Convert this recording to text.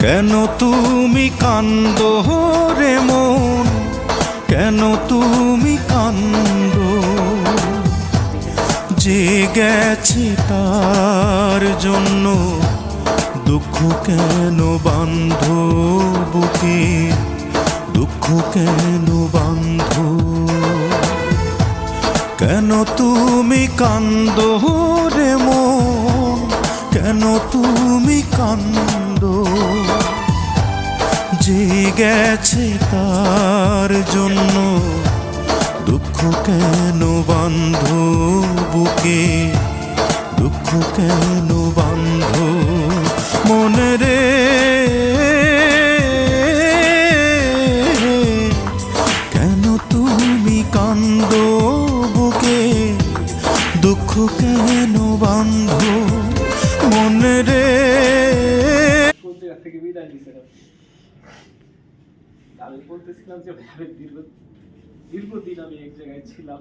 কেন তুমি কান্দো রে মন, কেন তুমি কান্দো? যে গেছে তার জন্য দুঃখ কেন বাঁধো বুকে, দুঃখ কেন বাঁধো? কেন তুমি কান্দো রে মন, কেন তুমি কান্দো? যে গেছে তার জন্য দুঃখ কেন বাঁধো বুকে, দুঃখ কেন বাঁধো মনে রে? কেন তুমি কান্দো বুকে, দুঃখ কেন বাঁধো মনে রে? থেকে বিদায় দিয়েছিলাম। আমি বলতেছিলাম যে দীর্ঘদিন আমি এক জায়গায় ছিলাম।